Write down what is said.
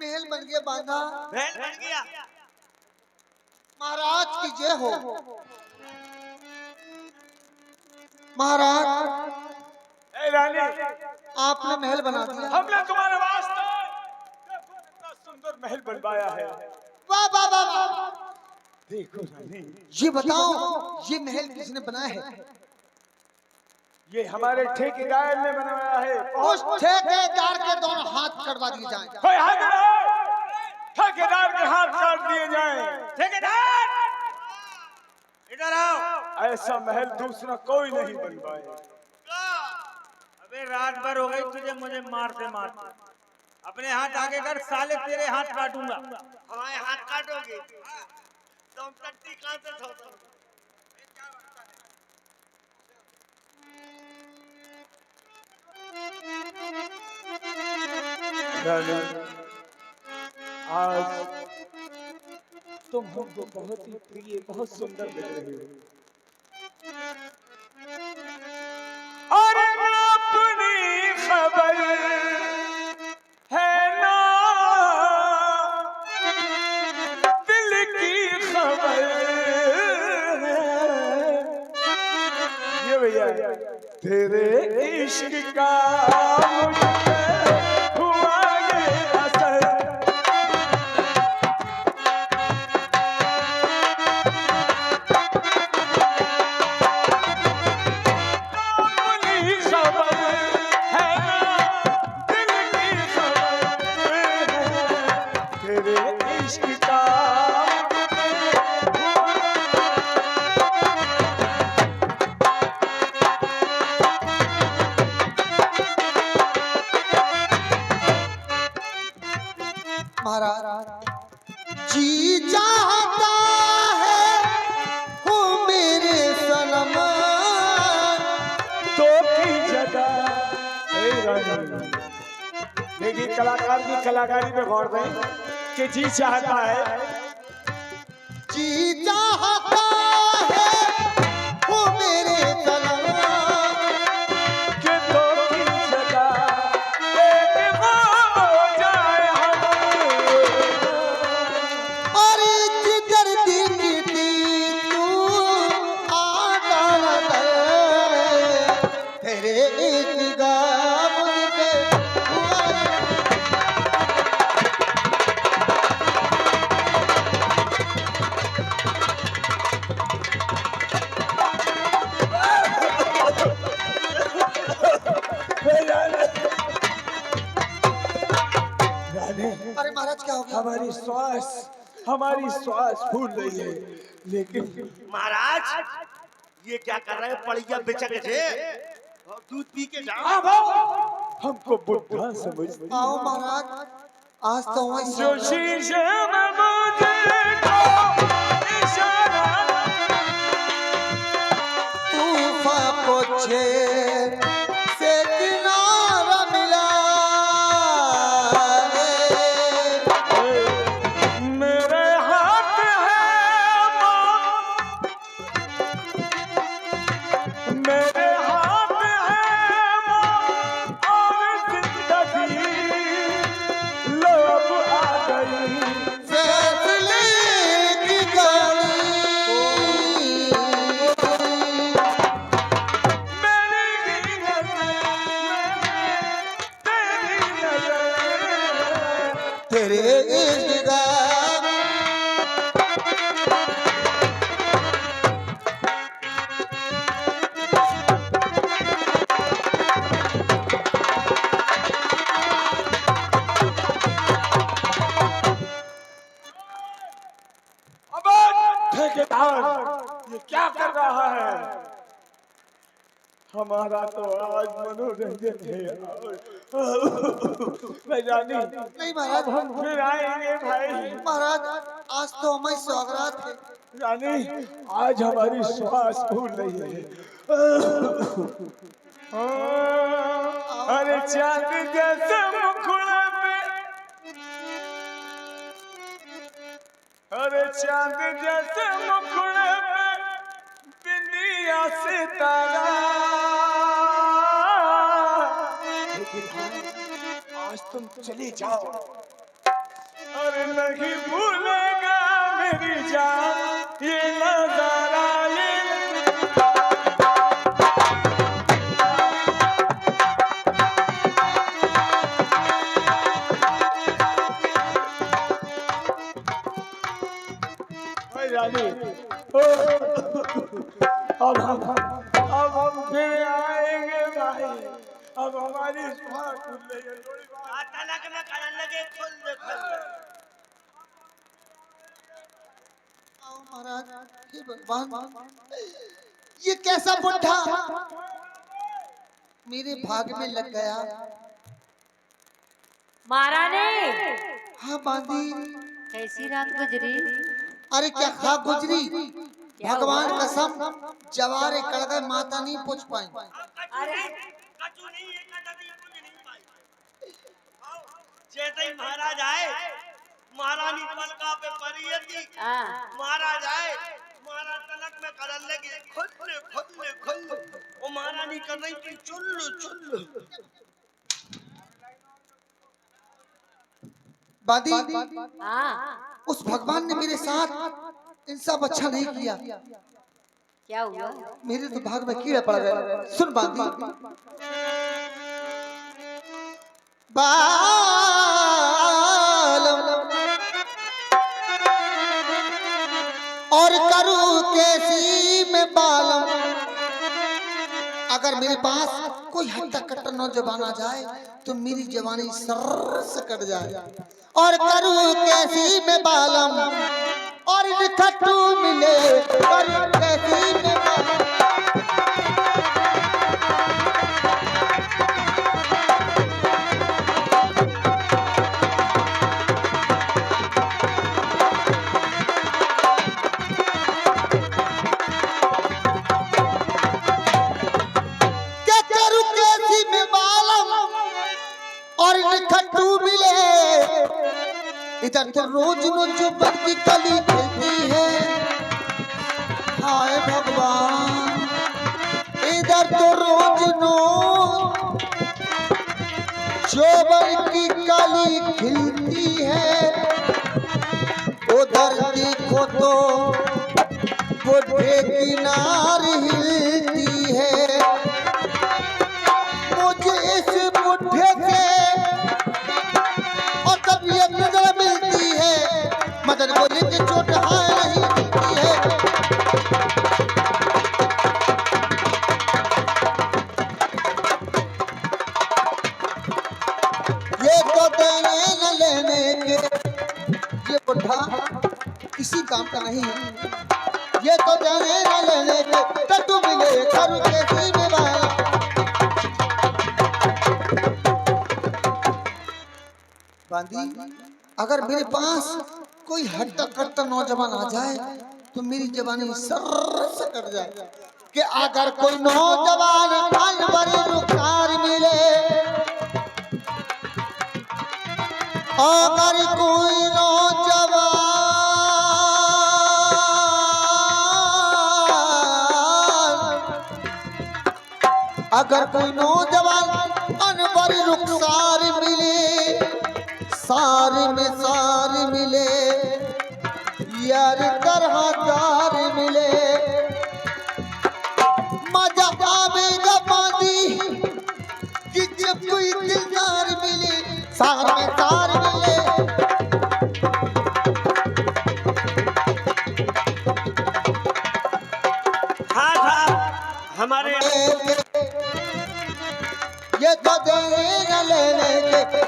महल बन गया बांधा। महल बन गया। महाराज की जय हो। महाराज रानी, आपने महल बना दिया। हमने तुम्हारे वास्ते इतना सुंदर महल बनवाया है। वाह वाह वाह वाह। देखो रानी, ये बताओ ये महल किसने बनाया है? ये हमारे ठेकेदार ने बनवाया है। उस ठेकेदार के दोनों हाथ कटवा दिए जाएं। ठेकेदार के हाथ काट दिए जाएं। ठेकेदार इधर आओ। ऐसा महल दूसरा कोई नहीं बनवाएगा। अबे रात भर हो गई तुझे मुझे मारते मारते। अपने हाथ आगे कर साले, तेरे हाथ काटूंगा। हमारे हाथ काटोगे तो हम टट्टी कहां से ठोकोगे? आज तुम हमको बहुत ही प्रिय, बहुत सुंदर लग रही हो। और अपनी खबर है ना, दिल की खबर है। ये भैया तेरे इश्क का हुआ ये असर। महाराज जी चाहता है हो मेरे सनम तो की जगह। देखिए कलाकार की कलाकारी पे गौर दें कि जी चाहता है, जी चाहता है हो मेरे सनम कि तो की जगह एक हो जाए हम। और जिधर दिखती तू आता तेरे इश्क मुझे अरे महाराज क्या हो गया? हमारी श्वास फूल रही है। लेकिन महाराज ये क्या कर रहे हैं? पड़िया बिचक से दूध पी के जाओ। हमको बुढ़ा समझते आओ महाराज आज तो वही जो शीशे में मुझको इशारा तूफान को छेड़ से किनारा मिला मेरे हाथ है माँ, मेरे हाथ है माँ और जिंदगी लब आ गई। फैसले की गाड़ी मेरी नजर तेरी नजर तेरे इश्क का ठेकेदार ये क्या कर रहा है? हमारा तो आज मनोरंजन है। मैं जानी नहीं महाराज हम फिर आएंगे भाई। महाराज आज तो हमारी सौगात है। रानी आज हमारी श्वास फूल रही है। अरे चांद जैसे मुखड़े पे, अरे चांद जैसे मुखड़े पे बिंदिया सितारा। लेकिन आज तुम चले जाओ, अरे नहीं भूलेगा मेरी जान ये नजारा ये भाई रानी अब हम फिर आएंगे भाई अब हमारी सुहाग खुल रही है थोड़ी बात तलक में करन लगे खुल दे आओ महाराज, हे भगवान, ये कैसा बुढ़ा मेरे भाग में लग गया। महारानी हाँ बांदी, कैसी रात गुजरी? अरे क्या खा गुजरी, भगवान कसम जवारे कड़ गए, माता नहीं पूछ पाई। अरे कचू नहीं है कदमी कुछ नहीं पाई। जैसे ही महाराज आए महारानी पलका पे परी थी, महाराज आए महाराज तलक में करन लगे खुल वो महारानी कर रही थी चुल्लू बादी, हाँ उस भगवान ने मेरे साथ इंसाफ अच्छा नहीं किया, क्या हुआ? मेरे तो भाग में कीड़ा पड़ गया। सुन बादी, और करूं कैसी मैं बालम, अगर मेरे पास कोई हट्टा कट्टा नौजवान आ जाए तो मेरी जवानी सर से कट जाए। और करूं कैसी मैं बालम और निखट्टू मिले, करूं कैसी मैं बालम। इधर तो रोज रोज बत्ती कली खिलती है, हाय भगवान, इधर तो रोज जोबर की कली खिलती है, उधर देखो तो बुढ़े की नार हिलती है। मुझे इस बुढ़े से और तबीयत नजर मिलती है, मदन बोले कि चोट हाय नहीं मिलती है। ये तो देने न लेने के, ये बुढ़ा किसी काम का नहीं है। ये तो देने न लेने के, तू मिले करू कैसी में बाला। बांदी, अगर मेरे पास कोई हट्टा कट्टा नौजवान आ जाए तो मेरी जवानी सर से कट जाए। कि अगर कोई नौजवान अनबरी रुखसार मिले, अगर कोई नौजवान, अगर कोई नौजवान अनबरी रुखसार मिले, सारी में सारी मिले, यार तरहदार मिले, मजा आवेगा बांदी कि जब कोई दिलदार मिले, सार में सार मिले। हाँ साहब हमारे ये तो देने न लेने के,